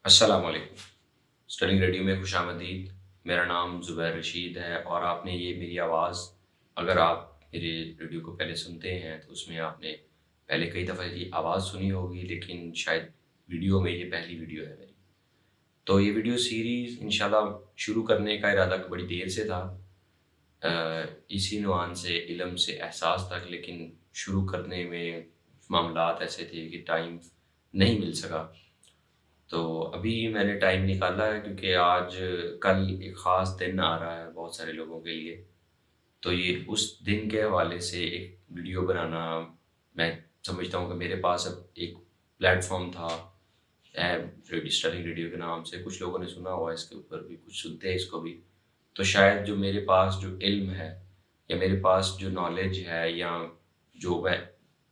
السلام علیکم۔ Stirling radio میں خوش آمدید۔ میرا نام زبیر رشید ہے اور آپ نے یہ میری آواز، اگر آپ میرے ریڈیو کو پہلے سنتے ہیں تو اس میں آپ نے پہلے کئی دفعہ یہ آواز سنی ہوگی، لیکن شاید ویڈیو میں یہ پہلی ویڈیو ہے میری۔ تو یہ ویڈیو سیریز انشاءاللہ شروع کرنے کا ارادہ بڑی دیر سے تھا، اسی عنوان سے علم سے احساس تک، لیکن شروع کرنے میں معاملات ایسے تھے کہ ٹائم نہیں مل سکا۔ تو ابھی میں نے ٹائم نکالا ہے کیونکہ آج کل ایک خاص دن آ رہا ہے بہت سارے لوگوں کے لیے، تو یہ اس دن کے حوالے سے ایک ویڈیو بنانا، میں سمجھتا ہوں کہ میرے پاس اب ایک پلیٹ فارم تھا، اسٹرلنگ ریڈیو کے نام سے کچھ لوگوں نے سنا ہوا ہے، اس کے اوپر بھی کچھ سنتے ہیں اس کو بھی، تو شاید جو میرے پاس جو علم ہے یا میرے پاس جو نالج ہے یا جو میں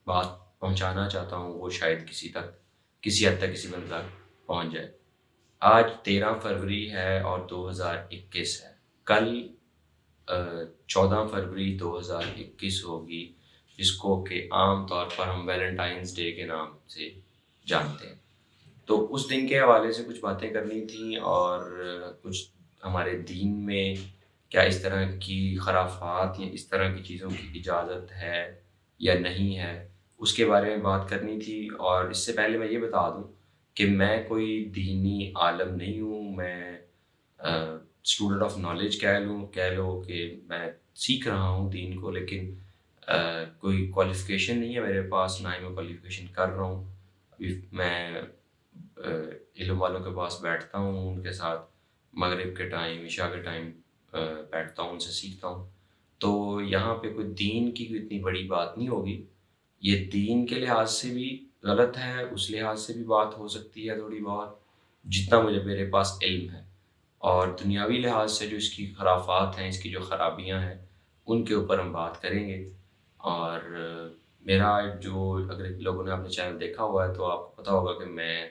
بات پہنچانا چاہتا ہوں وہ شاید کسی حد تک کسی بندہ تک پہنچ جائے۔ آج 13 فروری ہے اور 2021 ہے۔ کل 14 فروری 2021 ہوگی، جس کو کہ عام طور پر ہم ویلنٹائنس ڈے کے نام سے جانتے ہیں۔ تو اس دن کے حوالے سے کچھ باتیں کرنی تھیں اور کچھ ہمارے دین میں کیا اس طرح کی خرافات یا اس طرح کی چیزوں کی اجازت ہے یا نہیں ہے، اس کے بارے میں بات کرنی تھی۔ اور اس سے پہلے میں یہ بتا دوں کہ میں کوئی دینی عالم نہیں ہوں، میں اسٹوڈنٹ آف نالج کہہ لو کہ میں سیکھ رہا ہوں دین کو، لیکن کوئی کوالیفیکیشن نہیں ہے میرے پاس، نہ ہی میں کوالیفیکیشن کر رہا ہوں۔ ابھی میں علم والوں کے پاس بیٹھتا ہوں، ان کے ساتھ مغرب کے ٹائم، عشاء کے ٹائم بیٹھتا ہوں، ان سے سیکھتا ہوں۔ تو یہاں پہ کوئی دین کی کوئی اتنی بڑی بات نہیں ہوگی، یہ دین کے لحاظ سے بھی غلط ہے، اس لحاظ سے بھی بات ہو سکتی ہے تھوڑی بہت، جتنا میرے پاس علم ہے، اور دنیاوی لحاظ سے جو اس کی خرافات ہیں، اس کی جو خرابیاں ہیں، ان کے اوپر ہم بات کریں گے۔ اور میرا جو، اگر لوگوں نے اپنے چینل دیکھا ہوا ہے تو آپ کو پتہ ہوگا کہ میں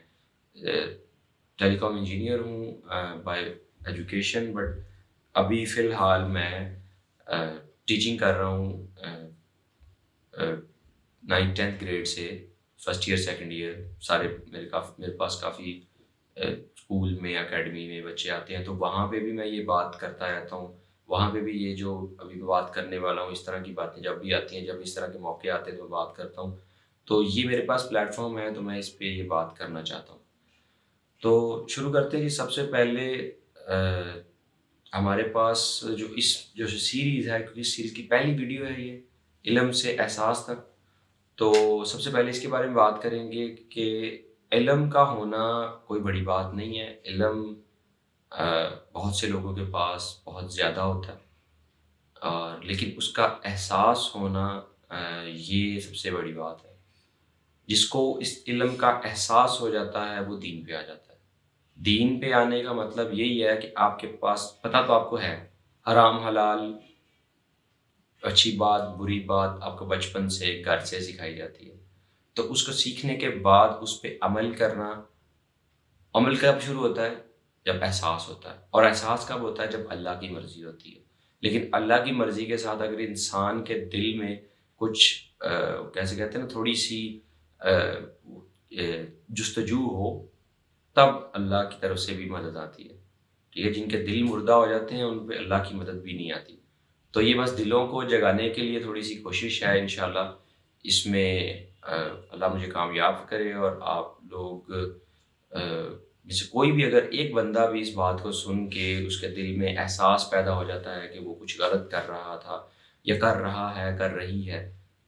ٹیلی کام انجینئر ہوں بائی ایجوکیشن، بٹ ابھی فی الحال میں ٹیچنگ کر رہا ہوں 9th 10th گریڈ سے، فرسٹ ایئر سیکنڈ ایئر سارے میرے پاس کافی اسکول میں اکیڈمی میں بچے آتے ہیں، تو وہاں پہ بھی میں یہ بات کرتا رہتا ہوں۔ وہاں پہ بھی یہ جو ابھی میں بات کرنے والا ہوں، اس طرح کی باتیں جب بھی آتی ہیں، جب اس طرح کے موقع آتے ہیں تو میں بات کرتا ہوں۔ تو یہ میرے پاس پلیٹ فارم ہے تو میں اس پہ یہ بات کرنا چاہتا ہوں۔ تو شروع کرتے ہیں جی۔ سب سے پہلے ہمارے پاس جو سیریز ہے، کیونکہ اس سیریز کی پہلی ویڈیو ہے یہ، علم سے احساس تک، تو سب سے پہلے اس کے بارے میں بات کریں گے کہ علم کا ہونا کوئی بڑی بات نہیں ہے۔ علم بہت سے لوگوں کے پاس بہت زیادہ ہوتا ہے، لیکن اس کا احساس ہونا یہ سب سے بڑی بات ہے۔ جس کو اس علم کا احساس ہو جاتا ہے وہ دین پہ آ جاتا ہے۔ دین پہ آنے کا مطلب یہی ہے کہ آپ کے پاس پتہ تو آپ کو ہے، حرام حلال، اچھی بات بری بات آپ کو بچپن سے گھر سے سکھائی جاتی ہے، تو اس کو سیکھنے کے بعد اس پہ عمل کرنا، عمل کب شروع ہوتا ہے؟ جب احساس ہوتا ہے، اور احساس کب ہوتا ہے؟ جب اللہ کی مرضی ہوتی ہے۔ لیکن اللہ کی مرضی کے ساتھ اگر انسان کے دل میں کچھ کیسے کہتے ہیں نا، تھوڑی سی جستجو ہو، تب اللہ کی طرف سے بھی مدد آتی ہے۔ ٹھیک ہے، جن کے دل مردہ ہو جاتے ہیں ان پہ اللہ کی مدد بھی نہیں آتی۔ تو یہ بس دلوں کو جگانے کے لیے تھوڑی سی کوشش ہے، انشاءاللہ اس میں اللہ مجھے کامیاب کرے، اور آپ لوگ میں سے کوئی بھی اگر ایک بندہ بھی اس بات کو سن کے اس کے دل میں احساس پیدا ہو جاتا ہے کہ وہ کچھ غلط کر رہا تھا یا کر رہا ہے، کر رہی ہے،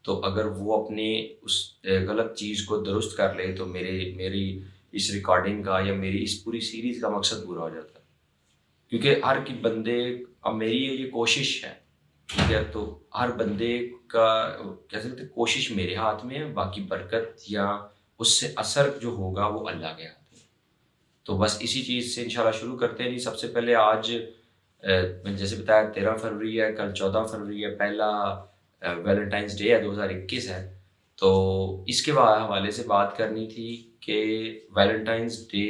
تو اگر وہ اپنے اس غلط چیز کو درست کر لے تو میری اس ریکارڈنگ کا یا میری اس پوری سیریز کا مقصد پورا ہو جاتا ہے۔ کیونکہ ہر کی بندے، اب میری یہ کوشش ہے، ٹھیک ہے، تو ہر بندے کا کہہ سکتے کوشش میرے ہاتھ میں ہے، باقی برکت یا اس سے اثر جو ہوگا وہ اللہ کے ہاتھ میں۔ تو بس اسی چیز سے انشاءاللہ شروع کرتے ہیں جی۔ سب سے پہلے آج میں نے جیسے بتایا 13 فروری ہے، کل 14 فروری ہے، پہلا ویلنٹائنس ڈے ہے، 2021 ہے۔ تو اس کے حوالے سے بات کرنی تھی کہ ویلنٹائنس ڈے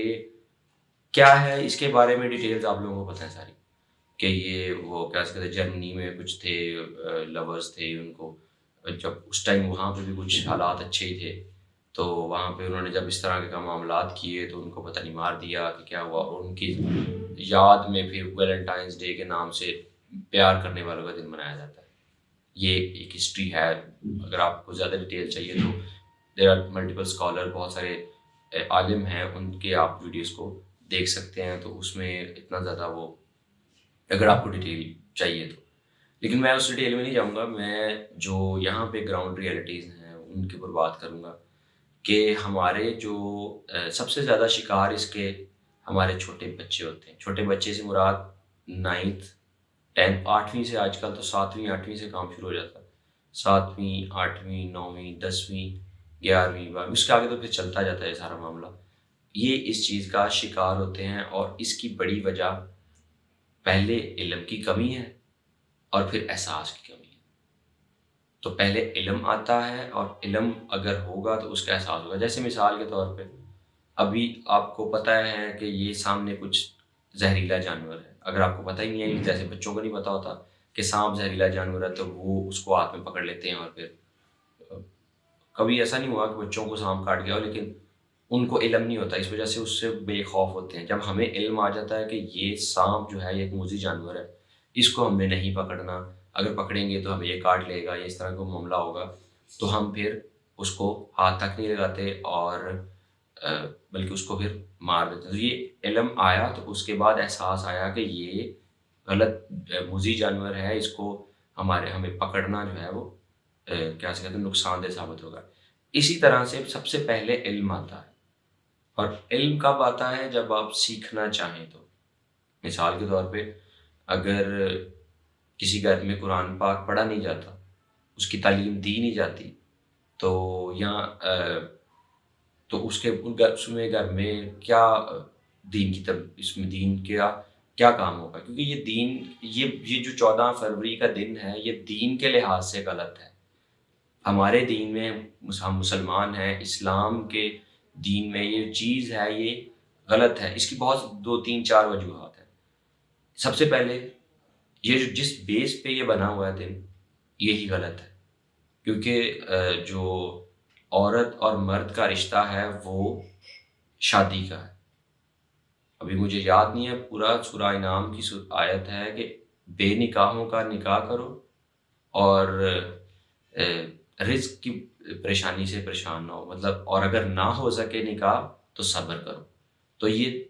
کیا ہے، اس کے بارے میں ڈیٹیلز آپ لوگوں کو پتہ ہے ساری، کہ یہ وہ کیا کہتے ہیں، جرمنی میں کچھ تھے لورز تھے، ان کو جب اس ٹائم وہاں پہ بھی کچھ حالات اچھے ہی تھے، تو وہاں پہ انہوں نے جب اس طرح کے معاملات کیے تو ان کو پتہ نہیں مار دیا کہ کیا ہوا، اور ان کی یاد میں پھر ویلنٹائنس ڈے کے نام سے پیار کرنے والوں کا دن منایا جاتا ہے۔ یہ ایک ہسٹری ہے، اگر آپ کو زیادہ ڈیٹیل چاہیے تو دیر آر ملٹیپل اسکالر، بہت سارے عالم ہیں، ان کے آپ ویڈیوز کو دیکھ سکتے ہیں، تو اس میں اتنا زیادہ وہ اگر آپ کو ڈیٹیل چاہیے تو، لیکن میں اس ڈیٹیل میں نہیں جاؤں گا، میں جو یہاں پہ گراؤنڈ ریئلٹیز ہیں ان کے اوپر بات کروں گا کہ ہمارے جو سب سے زیادہ شکار اس کے ہمارے چھوٹے بچے ہوتے ہیں۔ چھوٹے بچے سے مراد 9th 10th 8ویں سے، آج کل تو 7ویں 8ویں سے کام شروع ہو جاتا ہے، 7ویں 8ویں 9ویں 10ویں 11ویں 12ویں، اس کے آگے تو پھر چلتا جاتا ہے سارا معاملہ۔ یہ اس چیز کا شکار ہوتے ہیں، اور اس کی بڑی وجہ پہلے علم کی کمی ہے اور پھر احساس کی کمی ہے۔ تو پہلے علم آتا ہے، اور علم اگر ہوگا تو اس کا احساس ہوگا۔ جیسے مثال کے طور پہ ابھی آپ کو پتہ ہے کہ یہ سامنے کچھ زہریلا جانور ہے، اگر آپ کو پتہ ہی نہیں ہے، جیسے بچوں کو نہیں پتہ ہوتا کہ سانپ زہریلا جانور ہے، تو وہ اس کو ہاتھ میں پکڑ لیتے ہیں، اور پھر کبھی ایسا نہیں ہوا کہ بچوں کو سانپ کاٹ گیا ہو، لیکن ان کو علم نہیں ہوتا، اس وجہ سے اس سے بے خوف ہوتے ہیں۔ جب ہمیں علم آ جاتا ہے کہ یہ سانپ جو ہے یہ ایک موذی جانور ہے، اس کو ہم نے نہیں پکڑنا، اگر پکڑیں گے تو ہمیں یہ کاٹ لے گا، یہ اس طرح کا معاملہ ہوگا، تو ہم پھر اس کو ہاتھ تک نہیں لگاتے، اور بلکہ اس کو پھر مار دیتے ہیں۔ تو یہ علم آیا تو اس کے بعد احساس آیا کہ یہ غلط موذی جانور ہے، اس کو ہمیں پکڑنا جو ہے وہ کیا سے کہتے ہیں نقصان دہ ثابت ہوگا۔ اسی طرح سے سب سے پہلے علم آتا ہے، اور علم کب آتا ہے؟ جب آپ سیکھنا چاہیں تو۔ مثال کے طور پہ اگر کسی گھر میں قرآن پاک پڑھا نہیں جاتا، اس کی تعلیم دی نہیں جاتی، تو یا تو اس میں گھر میں کیا دین کی اس میں دین کیا کام ہوگا؟ کیونکہ یہ دین، یہ جو 14 فروری کا دن ہے، یہ دین کے لحاظ سے غلط ہے۔ ہمارے دین میں ہم مسلمان ہیں، اسلام کے دین میں یہ چیز ہے، یہ غلط ہے۔ اس کی بہت 2 3 4 وجوہات ہیں۔ سب سے پہلے یہ جس بیس پہ یہ بنا ہوا ہے دن، یہی غلط ہے، کیونکہ جو عورت اور مرد کا رشتہ ہے وہ شادی کا ہے۔ ابھی مجھے یاد نہیں ہے پورا، سورہ انعام کی آیت ہے کہ بے نکاحوں کا نکاح کرو، اور رزق کی پریشانی سے پریشان نہ ہو، مطلب، اور اگر نہ ہو سکے نکاح تو صبر کرو۔ تو یہ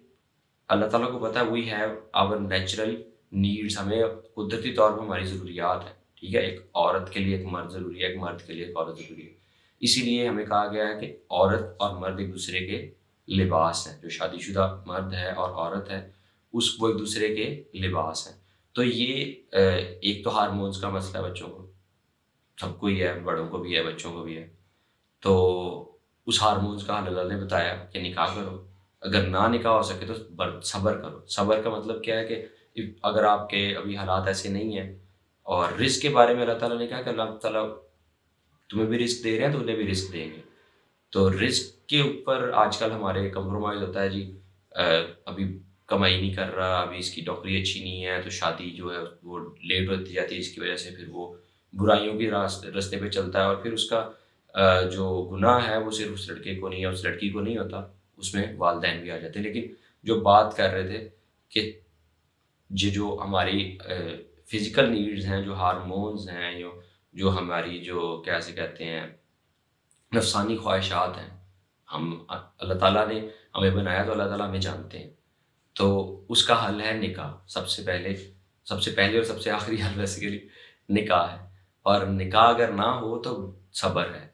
اللہ تعالیٰ کو پتہ ہے، we have our natural needs, ہمیں قدرتی طور پر ہماری ضروریات ہیں، ٹھیک ہے؟ ایک عورت کے لیے ایک مرد ضروری ہے، ایک مرد کے لیے ایک عورت ضروری ہے۔ اسی لیے ہمیں کہا گیا ہے کہ عورت اور مرد ایک دوسرے کے لباس ہیں، جو شادی شدہ مرد ہے اور عورت ہے وہ ایک دوسرے کے لباس ہیں۔ تو یہ ایک تو ہارمونز کا مسئلہ ہے، بچوں کو سب کو ہی ہے، بڑوں کو بھی ہے، بچوں کو بھی ہے۔ تو اس ہارمونز کا حل اللہ نے بتایا کہ نکاح کرو، اگر نہ نکاح ہو سکے تو صبر کرو۔ صبر کا مطلب کیا ہے کہ اگر آپ کے ابھی حالات ایسے نہیں ہیں، اور رزق کے بارے میں اللہ تعالیٰ نے کہا کہ اللہ تعالیٰ تمہیں بھی رزق دے رہے ہیں تو انہیں بھی رزق دیں گے۔ تو رزق کے اوپر آج کل ہمارے کمپرومائز ہوتا ہے، جی ابھی کمائی نہیں کر رہا، ابھی اس کی نوکری اچھی نہیں ہے، تو شادی جو ہے وہ لیٹ ہوتی جاتی ہے، اس کی وجہ سے پھر وہ برائیوں کی راستے پہ چلتا ہے، اور پھر اس کا جو گناہ ہے وہ صرف اس لڑکے کو نہیں ہے، اس لڑکی کو نہیں ہوتا، اس میں والدین بھی آ جاتے ہیں۔ لیکن جو بات کر رہے تھے کہ یہ جو ہماری فزیکل نیڈز ہیں، جو ہارمونز ہیں، جو ہماری جو کیسے کہتے ہیں نفسانی خواہشات ہیں، ہم اللہ تعالیٰ نے ہمیں بنایا تو اللہ تعالیٰ ہمیں جانتے ہیں، تو اس کا حل ہے نکاح۔ سب سے پہلے اور سب سے آخری حل بیسیکلی نکاح ہے، اور نکاح اگر نہ ہو تو صبر ہے۔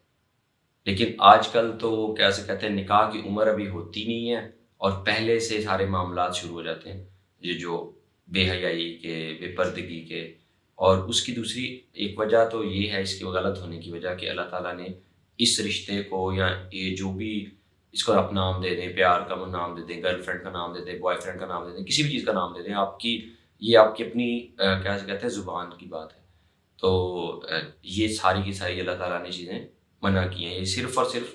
لیکن آج کل تو کیسے کہتے ہیں نکاح کی عمر ابھی ہوتی نہیں ہے، اور پہلے سے سارے معاملات شروع ہو جاتے ہیں، یہ جو بے حیائی کے، بے پردگی کے۔ اور اس کی دوسری ایک وجہ تو یہ ہے، اس کے غلط ہونے کی وجہ، کہ اللہ تعالیٰ نے اس رشتے کو، یا یہ جو بھی اس کو آپ نام دے دیں، پیار کا نام دے دیں، گرل فرینڈ کا نام دے دیں، بوائے فرینڈ کا نام دے دیں، کسی بھی چیز کا نام دے دیں، یہ آپ کی اپنی کیا کہتے ہیں زبان کی بات ہے۔ تو یہ ساری کی ساری اللہ تعالیٰ نے چیزیں منع کی ہیں، یہ صرف اور صرف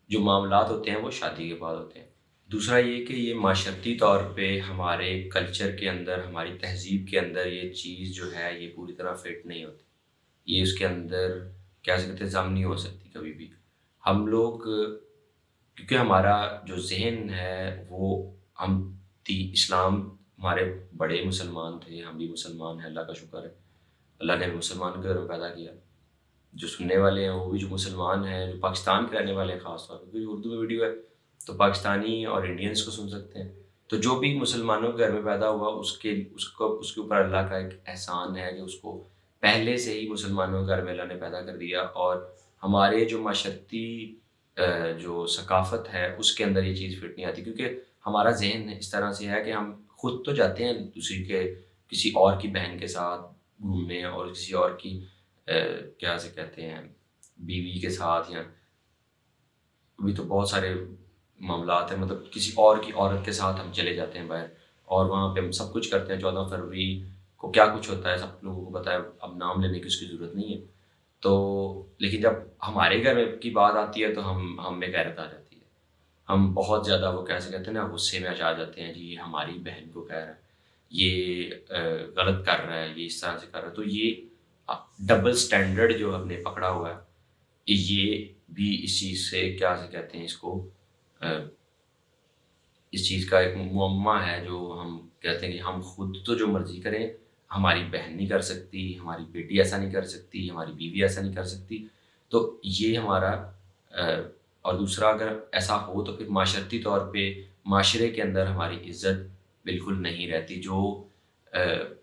جو معاملات ہوتے ہیں وہ شادی کے بعد ہوتے ہیں۔ دوسرا یہ کہ یہ معاشرتی طور پہ ہمارے کلچر کے اندر، ہماری تہذیب کے اندر یہ چیز جو ہے یہ پوری طرح فٹ نہیں ہوتی، یہ اس کے اندر کیا کہتے ہیں ضم نہیں ہو سکتی کبھی بھی۔ ہم لوگ کیونکہ ہمارا جو ذہن ہے وہ ہم اسلام، ہمارے بڑے مسلمان تھے، ہم بھی مسلمان ہیں، اللہ کا شکر ہے، اللہ نے مسلمان کے گھر میں پیدا کیا۔ جو سننے والے ہیں وہ بھی جو مسلمان ہیں، جو پاکستان کے رہنے والے ہیں خاص طور پہ، کیونکہ اردو میں ویڈیو ہے تو پاکستانی اور انڈینس کو سن سکتے ہیں، تو جو بھی مسلمانوں کے گھر میں پیدا ہوا اس کے اوپر اللہ کا ایک احسان ہے کہ اس کو پہلے سے ہی مسلمانوں کے گھر میں اللہ نے پیدا کر دیا، اور ہمارے جو معاشرتی جو ثقافت ہے اس کے اندر یہ چیز فٹ نہیں آتی، کیونکہ ہمارا ذہن اس طرح سے ہے کہ ہم خود تو جاتے ہیں دوسری کے کسی اور کی بہن کے ساتھ گھومنے، اور کسی اور کی کیا سے کہتے ہیں بیوی کے ساتھ، یا ابھی تو بہت سارے معاملات ہیں، مطلب کسی اور کی عورت کے ساتھ ہم چلے جاتے ہیں باہر، اور وہاں پہ ہم سب کچھ کرتے ہیں۔ 14 فروری کو کیا کچھ ہوتا ہے سب لوگوں کو پتہ ہے، اب نام لینے کی اس کی ضرورت نہیں ہے۔ تو لیکن جب ہمارے گھر کی بات آتی ہے تو ہم میں غیرت آ جاتی ہے، ہم بہت زیادہ وہ کیسے کہتے ہیں نا، غصے میں آ جاتے ہیں، جی یہ ہماری بہن کو کہہ رہا ہے، یہ غلط کر رہا ہے، یہ اس طرح سے کر رہا ہے۔ تو یہ ڈبل سٹینڈرڈ جو ہم نے پکڑا ہوا ہے، یہ بھی اس چیز سے کیا سے کہتے ہیں اس کو، اس چیز کا ایک معمہ ہے، جو ہم کہتے ہیں کہ ہم خود تو جو مرضی کریں، ہماری بہن نہیں کر سکتی، ہماری بیٹی ایسا نہیں کر سکتی، ہماری بیوی ایسا نہیں کر سکتی۔ تو یہ ہمارا اور دوسرا اگر ایسا ہو تو پھر معاشرتی طور پہ معاشرے کے اندر ہماری عزت بالکل نہیں رہتی۔ جو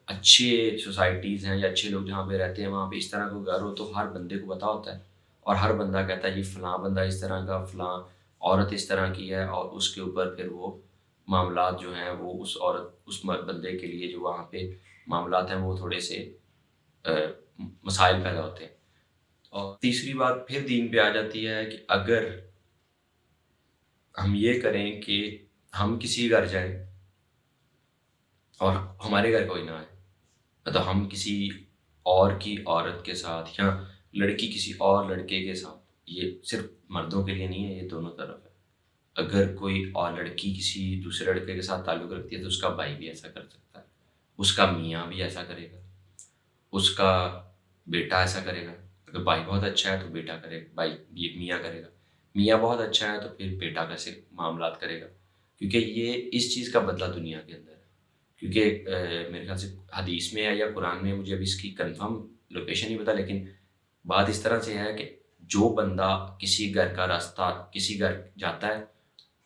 اچھے سوسائٹیز ہیں یا اچھے لوگ جہاں پہ رہتے ہیں، وہاں پہ اس طرح کا گھر ہو تو ہر بندے کو پتہ ہوتا ہے، اور ہر بندہ کہتا ہے یہ فلاں بندہ اس طرح کا، فلاں عورت اس طرح کی ہے، اور اس کے اوپر پھر وہ معاملات جو ہیں وہ اس بندے کے لیے جو وہاں پہ معاملات ہیں وہ تھوڑے سے مسائل پیدا ہوتے ہیں۔ اور تیسری بات پھر دین پہ آ جاتی ہے کہ اگر ہم یہ کریں کہ ہم کسی گھر جائیں اور ہمارے گھر کوئی نہ آئے، مطلب ہم کسی اور کی عورت کے ساتھ یا لڑکی کسی اور لڑکے کے ساتھ، یہ صرف مردوں کے لیے نہیں ہے، یہ دونوں طرف ہے۔ اگر کوئی اور لڑکی کسی دوسرے لڑکے کے ساتھ تعلق رکھتی ہے تو اس کا بھائی بھی ایسا کر سکتا ہے، اس کا میاں بھی ایسا کرے گا، اس کا بیٹا ایسا کرے گا۔ اگر بھائی بہت اچھا ہے تو بیٹا کرے گا، بھائی یہ میاں کرے گا، میاں بہت اچھا ہے تو پھر بیٹا کیسے معاملات کرے گا، کیونکہ یہ اس چیز کا بدلہ دنیا کے اندر ہے۔ کیونکہ میرے خیال سے حدیث میں ہے یا قرآن میں، مجھے ابھی اس کی کنفرم لوکیشن نہیں پتا، لیکن بات اس طرح سے ہے کہ جو بندہ کسی گھر کا راستہ، کسی گھر جاتا ہے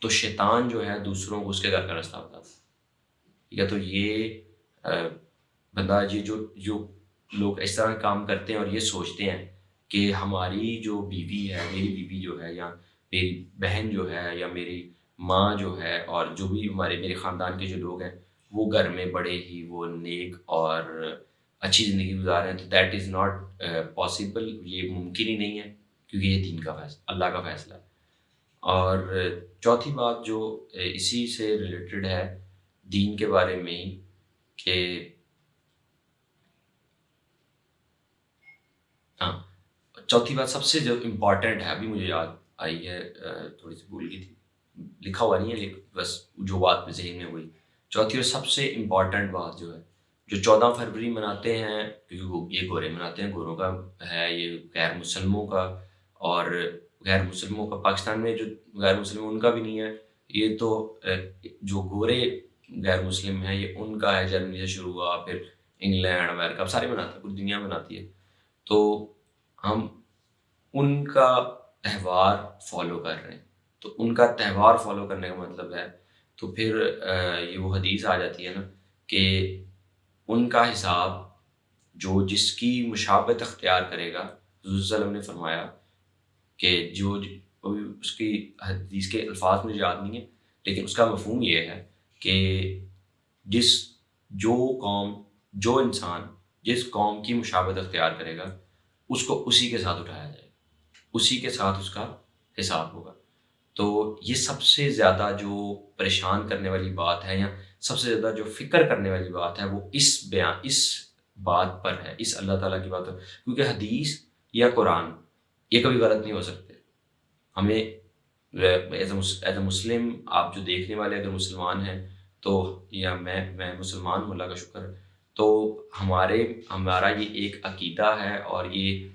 تو شیطان جو ہے دوسروں کو اس کے گھر کا راستہ بتاتا ہے، ٹھیک ہے؟ تو یہ بندہ، یہ جو لوگ اس طرح کام کرتے ہیں اور یہ سوچتے ہیں کہ ہماری جو بیوی ہے، میری بیوی جو ہے، یا میری بہن جو ہے، یا میری ماں جو ہے، اور جو بھی میرے خاندان کے جو لوگ ہیں وہ گھر میں بڑے ہی وہ نیک اور اچھی زندگی گزار رہے ہیں، تو دیٹ از ناٹ پاسبل، یہ ممکن ہی نہیں ہے، کیونکہ یہ دین کا فیصلہ، اللہ کا فیصلہ ہے۔ اور چوتھی بات جو اسی سے ریلیٹڈ ہے دین کے بارے میں ہی، کہ ہاں، چوتھی بات سب سے جو امپورٹنٹ ہے، ابھی مجھے یاد آئی ہے، تھوڑی سی بھول گئی تھی، لکھا ہوا نہیں ہے لیکن بس جو بات ذہن میں ہوئی، چوتھی اور سب سے امپورٹنٹ بات جو ہے، جو 14 فروری مناتے ہیں، کیونکہ یہ گورے مناتے ہیں، گوروں کا ہے یہ، غیر مسلموں کا، اور غیر مسلموں کا پاکستان میں جو غیر مسلم ان کا بھی نہیں ہے، یہ تو جو گورے غیر مسلم ہیں یہ ان کا ہے، جرمنی سے شروع ہوا، پھر انگلینڈ، امریکہ، سارے مناتے ہیں، پوری دنیا مناتی ہے۔ تو ہم ان کا تہوار فالو کر رہے ہیں، تو ان کا تہوار فالو کرنے کا مطلب ہے، تو پھر یہ وہ حدیث آ جاتی ہے نا کہ ان کا حساب جو جس کی مشابہت اختیار کرے گا، حضور صلی اللہ علیہ وسلم نے فرمایا کہ اس کی حدیث کے الفاظ مجھے یاد نہیں ہے، لیکن اس کا مفہوم یہ ہے کہ جو انسان جس قوم کی مشابہت اختیار کرے گا اس کو اسی کے ساتھ اٹھایا جائے گا، اسی کے ساتھ اس کا حساب ہوگا۔ تو یہ سب سے زیادہ جو پریشان کرنے والی بات ہے، یا سب سے زیادہ جو فکر کرنے والی بات ہے، وہ اس بات پر ہے، اس اللہ تعالیٰ کی بات پر، کیونکہ حدیث یا قرآن یہ کبھی غلط نہیں ہو سکتے۔ ہمیں ایز اے مسلم، آپ جو دیکھنے والے اگر مسلمان ہیں تو، یا میں مسلمان ہوں، اللہ کا شکر ہے، تو ہمارا یہ ایک عقیدہ ہے، اور یہ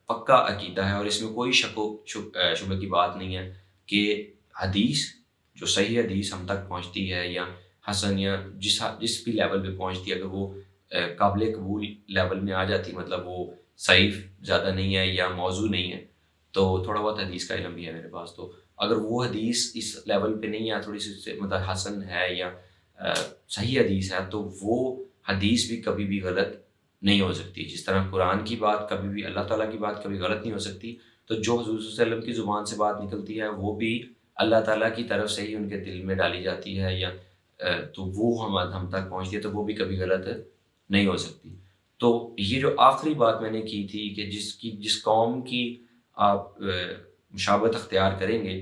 پکا عقیدہ ہے، اور اس میں کوئی شک و شبہ کی بات نہیں ہے کہ حدیث جو صحیح حدیث ہم تک پہنچتی ہے یا حسن یا جس بھی لیول پہ پہنچتی ہے، اگر وہ قابل قبول لیول میں آ جاتی، مطلب وہ صحیح زیادہ نہیں ہے یا موضوع نہیں ہے، تو تھوڑا بہت حدیث کا علم بھی ہے میرے پاس، تو اگر وہ حدیث اس لیول پہ نہیں ہے، تھوڑی سی مطلب حسن ہے یا صحیح حدیث ہے، تو وہ حدیث بھی کبھی بھی غلط نہیں ہو سکتی. جس طرح قرآن کی بات کبھی بھی، اللہ تعالیٰ کی بات کبھی غلط نہیں ہو سکتی، تو جو حضور صلی اللہ علیہ وسلم کی زبان سے بات نکلتی ہے وہ بھی اللہ تعالیٰ کی طرف سے ہی ان کے دل میں ڈالی جاتی ہے، یا تو وہ ہم تک پہنچتی ہے، تو وہ بھی کبھی غلط نہیں ہو سکتی. تو یہ جو آخری بات میں نے کی تھی کہ جس قوم کی آپ مشابہت اختیار کریں گے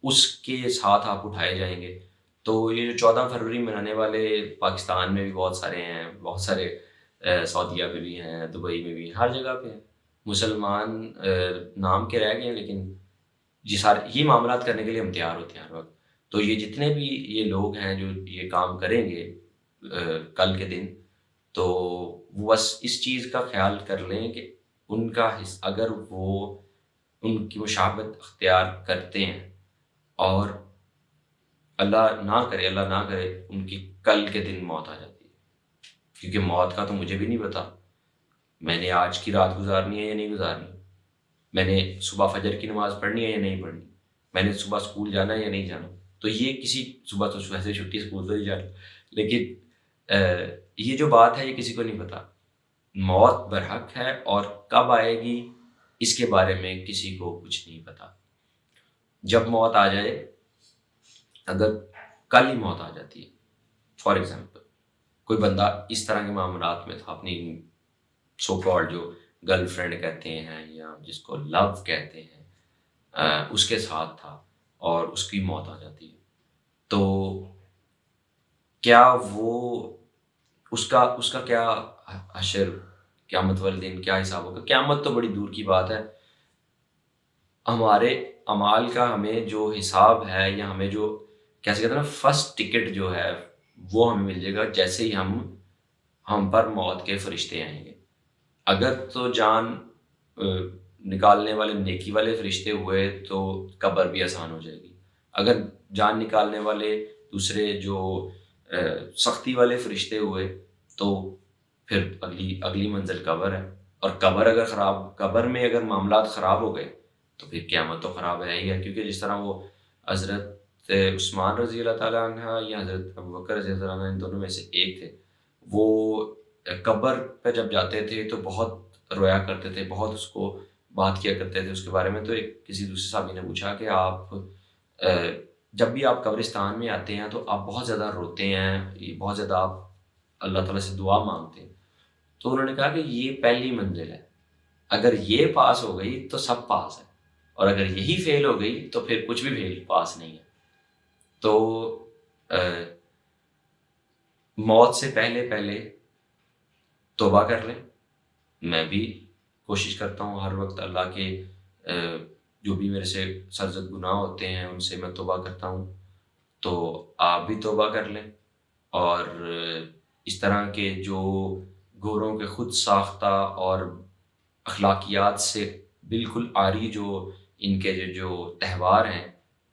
اس کے ساتھ آپ اٹھائے جائیں گے. تو یہ جو 14 فروری منانے والے پاکستان میں بھی بہت سارے ہیں، بہت سارے سعودیہ پہ بھی ہیں، دبئی میں بھی ہیں، ہر جگہ پہ ہیں. مسلمان نام کے رہ گئے ہیں، لیکن یہ معاملات کرنے کے لیے ہم تیار ہوتے ہیں ہر وقت. تو یہ جتنے بھی یہ لوگ ہیں جو یہ کام کریں گے کل کے دن، تو وہ بس اس چیز کا خیال کر لیں کہ ان کا اگر وہ ان کی مشابہت اختیار کرتے ہیں، اور اللہ نہ کرے ان کی کل کے دن موت آ جاتی ہے، کیونکہ موت کا تو مجھے بھی نہیں پتا میں نے آج کی رات گزارنی ہے یا نہیں گزارنی، میں نے صبح فجر کی نماز پڑھنی ہے یا نہیں پڑھنی، میں نے صبح اسکول جانا ہے یا نہیں جانا. تو یہ کسی صبح تو ویسے چھٹی اسکول تو نہیں جانا، لیکن یہ جو بات ہے یہ کسی کو نہیں پتا. موت برحق ہے اور کب آئے گی اس کے بارے میں کسی کو کچھ نہیں پتا. جب موت آ جائے، اگر کل ہی موت آ جاتی ہے، فار ایگزامپل کوئی بندہ اس طرح کے معاملات میں تھا، اپنی سو کالڈ جو گرل فرینڈ کہتے ہیں یا جس کو لو کہتے ہیں، اس کے ساتھ تھا اور اس کی موت آ جاتی ہے، تو کیا وہ اس کا کیا حشر، قیامت والے دن کیا حساب ہوگا؟ قیامت تو بڑی دور کی بات ہے. ہمارے اعمال کا ہمیں جو حساب ہے، یا ہمیں جو کیسے کہتے ہیں نا، فرسٹ ٹکٹ جو ہے وہ ہمیں مل جائے گا جیسے ہی ہم پر موت کے فرشتے آئیں گے. اگر تو جان نکالنے والے نیکی والے فرشتے ہوئے تو قبر بھی آسان ہو جائے گی. اگر جان نکالنے والے دوسرے جو سختی والے فرشتے ہوئے تو پھر اگلی منزل قبر ہے. اور قبر میں اگر معاملات خراب ہو گئے تو پھر قیامت تو خراب ہے ہی ہے. کیونکہ جس طرح وہ حضرت عثمان رضی اللہ تعالیٰ عنہ یا حضرت ابوبکر رضی اللہ تعالیٰ عنہ، ان دونوں میں سے ایک تھے، وہ قبر پہ جب جاتے تھے تو بہت رویا کرتے تھے، بہت اس کو بات کیا کرتے تھے اس کے بارے میں. تو کسی دوسرے صحابی نے پوچھا کہ آپ جب بھی آپ قبرستان میں آتے ہیں تو آپ بہت زیادہ روتے ہیں، بہت زیادہ آپ اللہ تعالیٰ سے دعا مانگتے ہیں. تو انہوں نے کہا کہ یہ پہلی منزل ہے، اگر یہ پاس ہو گئی تو سب پاس ہے، اور اگر یہی فیل ہو گئی تو پھر کچھ بھی پاس نہیں ہے. تو موت سے پہلے توبہ کر لیں. میں بھی کوشش کرتا ہوں ہر وقت اللہ کے جو بھی میرے سے سرزد گناہ ہوتے ہیں ان سے میں توبہ کرتا ہوں. تو آپ بھی توبہ کر لیں، اور اس طرح کے جو گوروں کے خود ساختہ اور اخلاقیات سے بالکل عاری جو ان کے جو تہوار ہیں،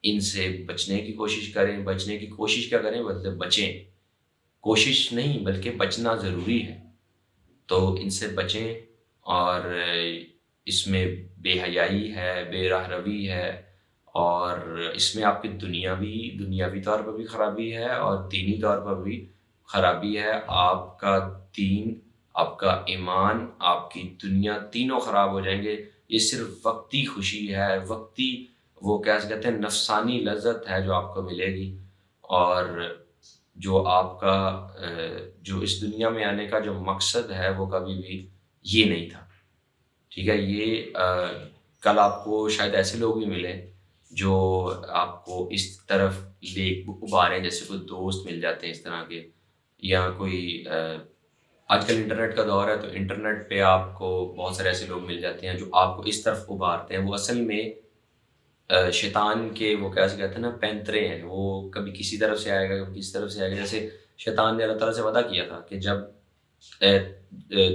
ان سے بچنے کی کوشش کریں. بچنے کی کوشش کیا کریں، مطلب بچیں، کوشش نہیں بلکہ بچنا ضروری ہے. تو ان سے بچیں، اور اس میں بے حیائی ہے، بے راہ روی ہے، اور اس میں آپ کی دنیاوی طور پر بھی خرابی ہے اور دینی طور پر بھی خرابی ہے. آپ کا دین، آپ کا ایمان، آپ کی دنیا، تینوں خراب ہو جائیں گے. یہ صرف وقتی خوشی ہے، وقتی وہ کیسے کہتے ہیں نفسانی لذت ہے جو آپ کو ملے گی، اور جو آپ کا جو اس دنیا میں آنے کا جو مقصد ہے وہ کبھی بھی یہ نہیں تھا. ٹھیک ہے، یہ کل آپ کو شاید ایسے لوگ بھی ملیں جو آپ کو اس طرف لے ابھاریں، جیسے کوئی دوست مل جاتے ہیں اس طرح کے، یا کوئی آج کل انٹرنیٹ کا دور ہے تو انٹرنیٹ پہ آپ کو بہت سارے ایسے لوگ مل جاتے ہیں جو آپ کو اس طرف ابھارتے ہیں. وہ اصل میں شیطان کے وہ کیسے کہتے ہیں نا پینترے ہیں. وہ کبھی کسی طرف سے آئے گا، کبھی کسی طرف سے آئے گا. جیسے شیطان نے اللہ تعالیٰ سے وعدہ کیا تھا کہ جب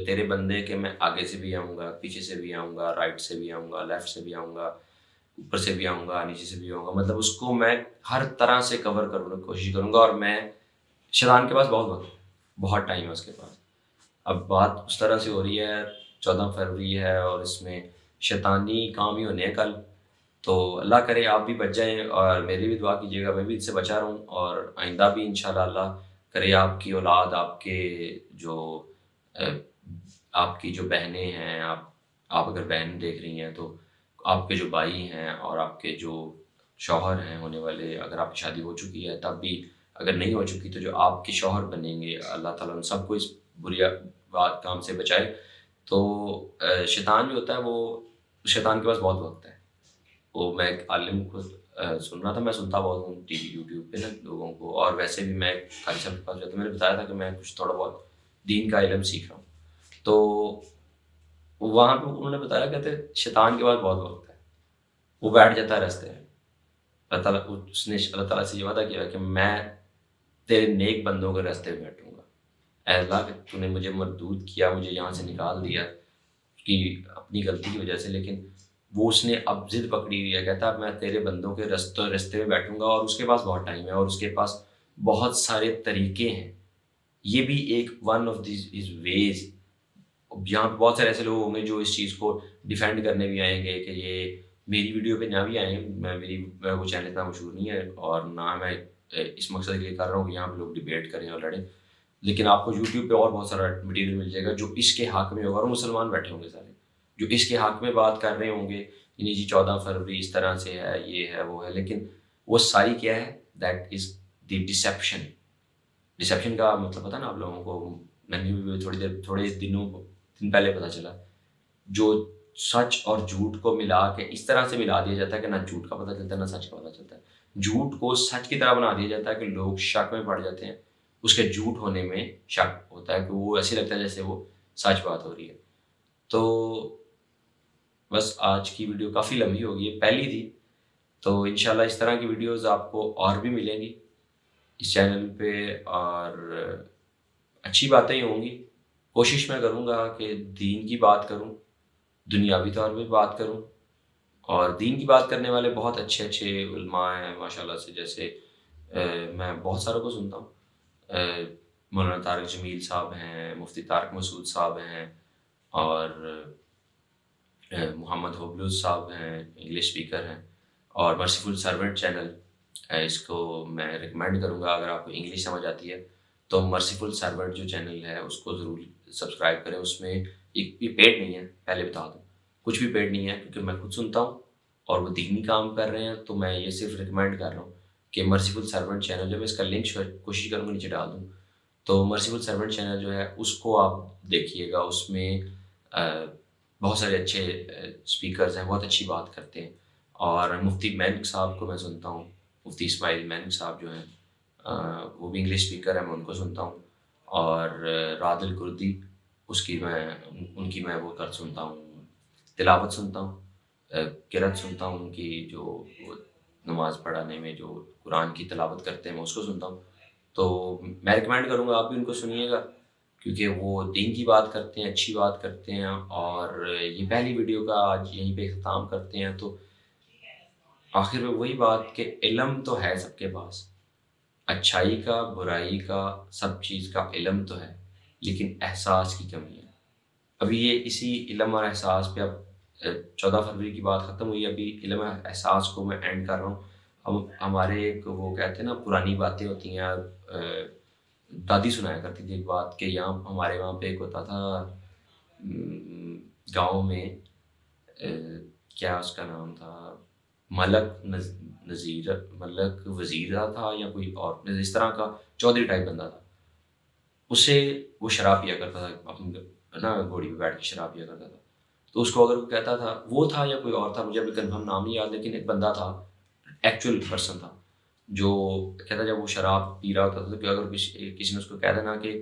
تیرے بندے کے میں آگے سے بھی آؤں گا، پیچھے سے بھی آؤں گا، رائٹ سے بھی آؤں گا، لیفٹ سے بھی آؤں گا، اوپر سے بھی آؤں گا نیچے سے بھی آؤں گا، مطلب اس کو میں ہر طرح سے کور کرنے کی کوشش کروں گا. اور میں شیطان کے پاس بہت وقت بہت ٹائم ہے اس کے پاس. اب بات اس طرح سے ہو رہی ہے 14 فروری ہے اور اس میں شیطانی کام ہی ہونے ہیں کل، تو اللہ کرے آپ بھی بچ جائیں اور میری بھی دعا کیجیے گا میں بھی اس سے بچا رہوں، اور آئندہ بھی انشاءاللہ اللہ کرے آپ کی اولاد، آپ کے جو آپ کی جو بہنیں ہیں، آپ اگر بہن دیکھ رہی ہیں تو آپ کے جو بھائی ہیں اور آپ کے جو شوہر ہیں ہونے والے، اگر آپ کی شادی ہو چکی ہے تب بھی، اگر نہیں ہو چکی تو جو آپ کے شوہر بنیں گے، اللہ تعالیٰ ان سب کو اس بری بات کام سے بچائے. تو شیطان جو ہوتا ہے وہ شیطان کے پاس بہت وقت ہے. وہ میں ایک عالم کو سن رہا تھا، میں سنتا بہت ہوں ٹی وی یوٹیوب پہ نا لوگوں کو، اور ویسے بھی میں قاری صاحب کے پاس جاتا ہوں، میں نے بتایا تھا کہ میں کچھ تھوڑا بہت دین کا علم سیکھ رہا ہوں. تو وہاں پہ انہوں نے بتایا کہتے شیطان کے پاس بہت وقت ہے، وہ بیٹھ جاتا ہے راستے میں. اللہ تعالیٰ اس نے اللہ تعالیٰ سے یہ وعدہ کیا کہ میں تیرے نیک بندوں کے راستے پہ بیٹھوں گا. اے اللہ کہ تو نے مجھے مردود کیا، مجھے یہاں سے نکال دیا کہ اپنی غلطی کی وجہ سے، لیکن وہ اس نے اب ضد پکڑی ہوئی ہے. کہتا ہے میں تیرے بندوں کے راستے میں بیٹھوں گا، اور اس کے پاس بہت ٹائم ہے اور اس کے پاس بہت سارے طریقے ہیں. یہ بھی ایک ون آف دیز ویز. یہاں پہ بہت سارے ایسے لوگ ہوں گے جو اس چیز کو ڈیفینڈ کرنے بھی آئیں گے کہ یہ میری ویڈیو پہ نہ بھی آئیں. میں وہ چینل اتنا مشہور نہیں ہے اور نہ میں اس مقصد کے لیے کر رہا ہوں کہ یہاں پہ لوگ ڈبیٹ کریں اور لڑیں، لیکن آپ کو یوٹیوب پہ اور بہت سارا مٹیریل مل جائے گا جو اس کے حق میں ہوگا. اور مسلمان بیٹھے ہوں گے سارے جو اس کے حق میں بات کر رہے ہوں گے، یعنی جی 14 فروری اس طرح سے ہے، یہ ہے وہ ہے، لیکن وہ ساری کیا ہے؟ That is the deception. Deception کا مطلب پتہ نا آپ لوگوں کو؟ میں نے بھی تھوڑے دن پہلے پتہ چلا، جو سچ اور جھوٹ کو ملا کے اس طرح سے ملا دیا جاتا ہے کہ نہ جھوٹ کا پتہ چلتا ہے نہ سچ کا پتہ چلتا ہے. جھوٹ کو سچ کی طرح بنا دیا جاتا ہے کہ لوگ شک میں پڑ جاتے ہیں، اس کے جھوٹ ہونے میں شک ہوتا ہے کہ وہ ایسے لگتا ہے جیسے وہ سچ بات ہو رہی ہے. تو بس آج کی ویڈیو کافی لمبی ہو گئی ہے، پہلی تھی، تو انشاءاللہ اس طرح کی ویڈیوز آپ کو اور بھی ملیں گی اس چینل پہ، اور اچھی باتیں ہی ہوں گی. کوشش میں کروں گا کہ دین کی بات کروں، دنیاوی طور پہ بات کروں، اور دین کی بات کرنے والے بہت اچھے علماء ہیں ماشاءاللہ سے. جیسے میں بہت ساروں کو سنتا ہوں، مولانا طارق جمیل صاحب ہیں، مفتی طارق مسعود صاحب ہیں، اور محمد ہوبلوز صاحب ہیں، انگلش اسپیکر ہیں. اور مرسیفل سرونٹ چینل، اس کو میں ریکمینڈ کروں گا اگر آپ کو انگلش سمجھ آتی ہے تو مرسیفل سرونٹ جو چینل ہے اس کو ضرور سبسکرائب کریں. اس میں یہ پیڈ نہیں ہے، پہلے بتا دوں، کچھ بھی پیڈ نہیں ہے، کیونکہ میں خود سنتا ہوں اور وہ دینی کام کر رہے ہیں، تو میں یہ صرف ریکمینڈ کر رہا ہوں کہ مرسیفل سرونٹ چینل جو میں اس کا لنک کوشش کروں گا نیچے ڈال دوں. تو مرسیفل سرونٹ چینل جو ہے اس کو آپ دیکھیے گا، اس میں بہت سارے اچھے اسپیکرز ہیں، بہت اچھی بات کرتے ہیں. اور مفتی مینک صاحب کو میں سنتا ہوں، مفتی اسماعیل مینک صاحب جو ہیں وہ بھی انگلش اسپیکر ہیں، میں ان کو سنتا ہوں. اور راد الکردی ان کی میں وہ سنتا ہوں، تلاوت سنتا ہوں، قرأت سنتا ہوں، ان کی جو وہ نماز پڑھانے میں جو قرآن کی تلاوت کرتے ہیں میں اس کو سنتا ہوں. تو میں ریکمینڈ کروں گا آپ بھی ان کو سنیے گا، کیونکہ وہ دین کی بات کرتے ہیں، اچھی بات کرتے ہیں. اور یہ پہلی ویڈیو کا آج یہیں پہ اختتام کرتے ہیں. تو آخر میں وہی بات کہ علم تو ہے سب کے پاس، اچھائی کا برائی کا سب چیز کا علم تو ہے، لیکن احساس کی کمی ہے. ابھی یہ اسی علم اور احساس پہ اب 14 فروری کی بات ختم ہوئی، ابھی علم اور احساس کو میں اینڈ کر رہا ہوں. ہمارے ایک وہ کہتے ہیں نا پرانی باتیں ہوتی ہیں، دادی سنایا کرتی تھی ایک بات کہ یہاں ہمارے وہاں پہ ایک ہوتا تھا گاؤں میں، کیا اس کا نام تھا، ملک وزیر تھا یا کوئی اور اس طرح کا چودھری ٹائپ بندہ تھا. اسے وہ شراب پیا کرتا تھا، اپنی نا گھوڑی پہ بیٹھ کے شراب پیا کرتا تھا. تو اس کو اگر وہ کہتا تھا، وہ تھا یا کوئی اور تھا، مجھے ابھی کنفرم نام نہیں یاد، لیکن ایک بندہ تھا، ایکچوئل پرسن تھا، جو کہتا جب وہ شراب پی رہا ہوتا تھا کہ اگر کسی نے اس کو کہہ دینا کہ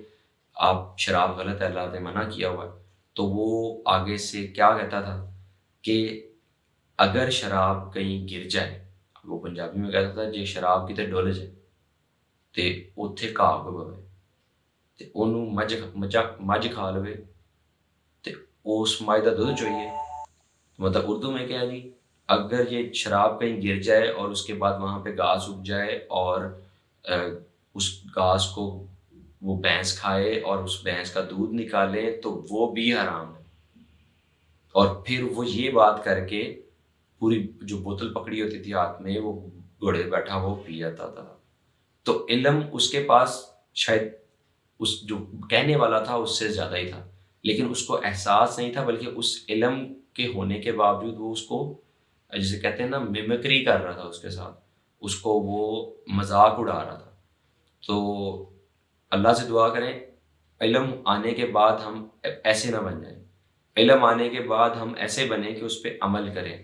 آپ شراب غلط ہے، اللہ نے منع کیا ہوا ہے، تو وہ آگے سے کیا کہتا تھا کہ اگر شراب کہیں گر جائے، وہ پنجابی میں کہتا تھا جی شراب کتے ڈول جائے تے اوتھے گھاہ پوے تے اونوں مجھ کھا لوے تے اس مجھ کا دودھ چوئیے. مطلب اردو میں کیا ہے جی، اگر یہ شراب کہیں گر جائے اور اس کے بعد وہاں پہ گھاس اگ جائے اور اس گھاس کو وہ بھینس کھائے اور اس بھینس کا دودھ نکالے تو وہ بھی حرام ہے. اور پھر وہ یہ بات کر کے پوری جو بوتل پکڑی ہوتی تھی ہاتھ میں وہ گھوڑے پہ بیٹھا وہ پی جاتا تھا. تو علم اس کے پاس شاید اس جو کہنے والا تھا اس سے زیادہ ہی تھا، لیکن اس کو احساس نہیں تھا، بلکہ اس علم کے ہونے کے باوجود وہ اس کو جسے کہتے ہیں نا میمکری کر رہا تھا اس کے ساتھ، اس کو وہ مذاق اڑا رہا تھا. تو اللہ سے دعا کریں علم آنے کے بعد ہم ایسے نہ بن جائیں، علم آنے کے بعد ہم ایسے بنیں کہ اس پہ عمل کریں،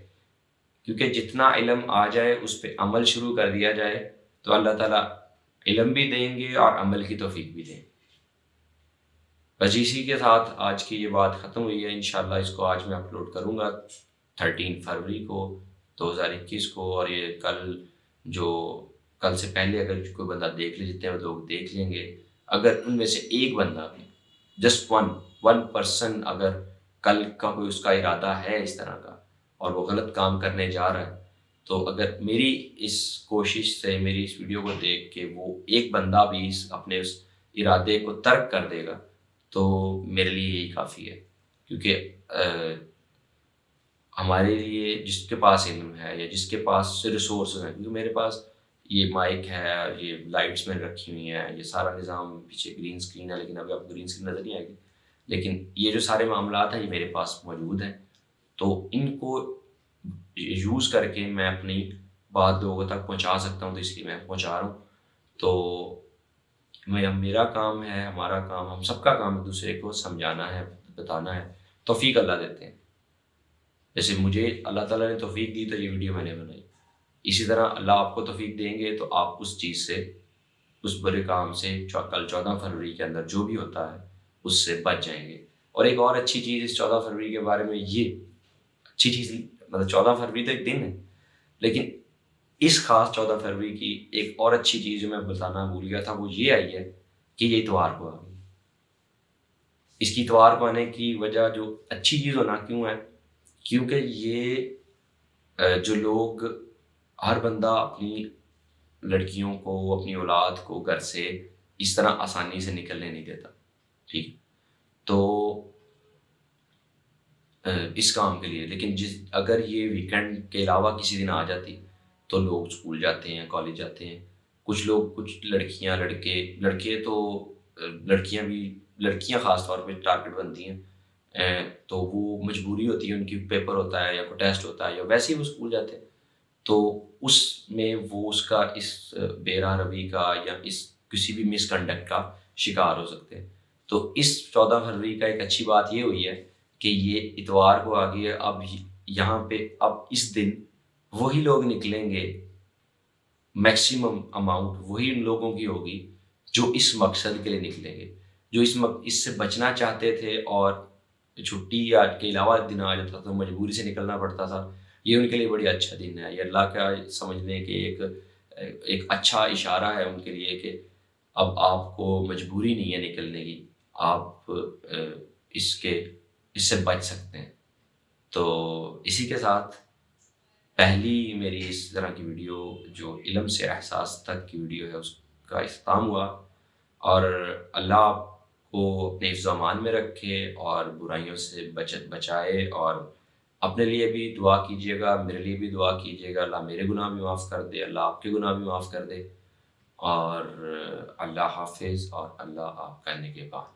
کیونکہ جتنا علم آ جائے اس پہ عمل شروع کر دیا جائے تو اللہ تعالیٰ علم بھی دیں گے اور عمل کی توفیق بھی دیں گے. بس اسی کے ساتھ آج کی یہ بات ختم ہوئی ہے. انشاءاللہ اس کو آج میں اپلوڈ کروں گا 13 فروری کو 2021 کو، اور یہ کل سے پہلے اگر کوئی بندہ دیکھ لے، جتنے لوگ دیکھ لیں گے، اگر ان میں سے ایک بندہ بھی جسٹ ون پرسن اگر کل کا کوئی اس کا ارادہ ہے اس طرح کا اور وہ غلط کام کرنے جا رہا ہے، تو اگر میری اس کوشش سے، میری اس ویڈیو کو دیکھ کے وہ ایک بندہ بھی اپنے اس ارادے کو ترک کر دے گا تو میرے لیے یہی کافی ہے. کیونکہ ہمارے لیے جس کے پاس علم ہے یا جس کے پاس ریسورسز ہیں، کیونکہ میرے پاس یہ مائک ہے، یہ لائٹس میں رکھی ہوئی ہیں، یہ سارا نظام، پیچھے گرین اسکرین ہے، لیکن ابھی آپ کو گرین اسکرین نظر نہیں آئے گی، لیکن یہ جو سارے معاملات ہیں یہ میرے پاس موجود ہیں. تو ان کو یوز کر کے میں اپنی بات لوگوں تک پہنچا سکتا ہوں، تو اس لیے میں پہنچا رہا ہوں. تو میرا کام ہے، ہمارا کام، ہم سب کا کام ایک دوسرے کو سمجھانا ہے، بتانا ہے. توفیق اللہ دیتے ہیں. جیسے مجھے اللہ تعالیٰ نے توفیق دی تو یہ ویڈیو میں نے بنائی، اسی طرح اللہ آپ کو توفیق دیں گے تو آپ اس چیز سے، اس برے کام سے کل 14 فروری کے اندر جو بھی ہوتا ہے اس سے بچ جائیں گے. اور ایک اور اچھی چیز اس 14 فروری کے بارے میں، یہ اچھی چیز مطلب 14 فروری تو ایک دن ہے، لیکن اس خاص 14 فروری کی ایک اور اچھی چیز جو میں بتانا بھول گیا تھا وہ یہ آئی ہے کہ یہ اتوار کو آ گئی. اس کی اتوار کو آنے کی وجہ جو اچھی چیز ہونا کیوں ہے، کیونکہ یہ جو لوگ، ہر بندہ اپنی لڑکیوں کو، اپنی اولاد کو گھر سے اس طرح آسانی سے نکلنے نہیں دیتا، ٹھیک. تو اس کام کے لیے، لیکن اگر یہ ویکینڈ کے علاوہ کسی دن آ جاتی تو لوگ اسکول جاتے ہیں، کالج جاتے ہیں، کچھ لوگ، کچھ لڑکیاں، لڑکے تو لڑکیاں بھی، لڑکیاں خاص طور پہ ٹارگٹ بنتی ہیں، تو وہ مجبوری ہوتی ہے، ان کی پیپر ہوتا ہے یا کوئی ٹیسٹ ہوتا ہے یا ویسے ہی وہ اسکول جاتے ہیں، تو اس میں وہ اس کا اس بے راہ روی کا یا اس کسی بھی مس کنڈکٹ کا شکار ہو سکتے ہیں. تو اس 14 فروری کا ایک اچھی بات یہ ہوئی ہے کہ یہ اتوار کو آ گئی ہے. اب یہاں پہ اب اس دن وہی لوگ نکلیں گے، میکسیمم اماؤنٹ وہی ان لوگوں کی ہوگی جو اس مقصد کے لیے نکلیں گے، جو اس سے بچنا چاہتے تھے اور چھٹی یا کے علاوہ دن آ جاتا تھا، مجبوری سے نکلنا پڑتا تھا. یہ ان کے لیے بڑی اچھا دن ہے، یہ اللہ کا سمجھ لیں کہ ایک اچھا اشارہ ہے ان کے لیے کہ اب آپ کو مجبوری نہیں ہے نکلنے کی، آپ اس سے بچ سکتے ہیں. تو اسی کے ساتھ پہلی میری اس طرح کی ویڈیو جو علم سے احساس تک کی ویڈیو ہے اس کا اختتام ہوا، اور اللہ آپ کو اپنے حفظ و امان میں رکھے اور برائیوں سے بچائے. اور اپنے لیے بھی دعا کیجیے گا، میرے لیے بھی دعا کیجیے گا، اللہ میرے گناہ بھی معاف کر دے، اللہ آپ کے گناہ بھی معاف کر دے. اور اللہ حافظ، اور اللہ آپ کا نگہبان.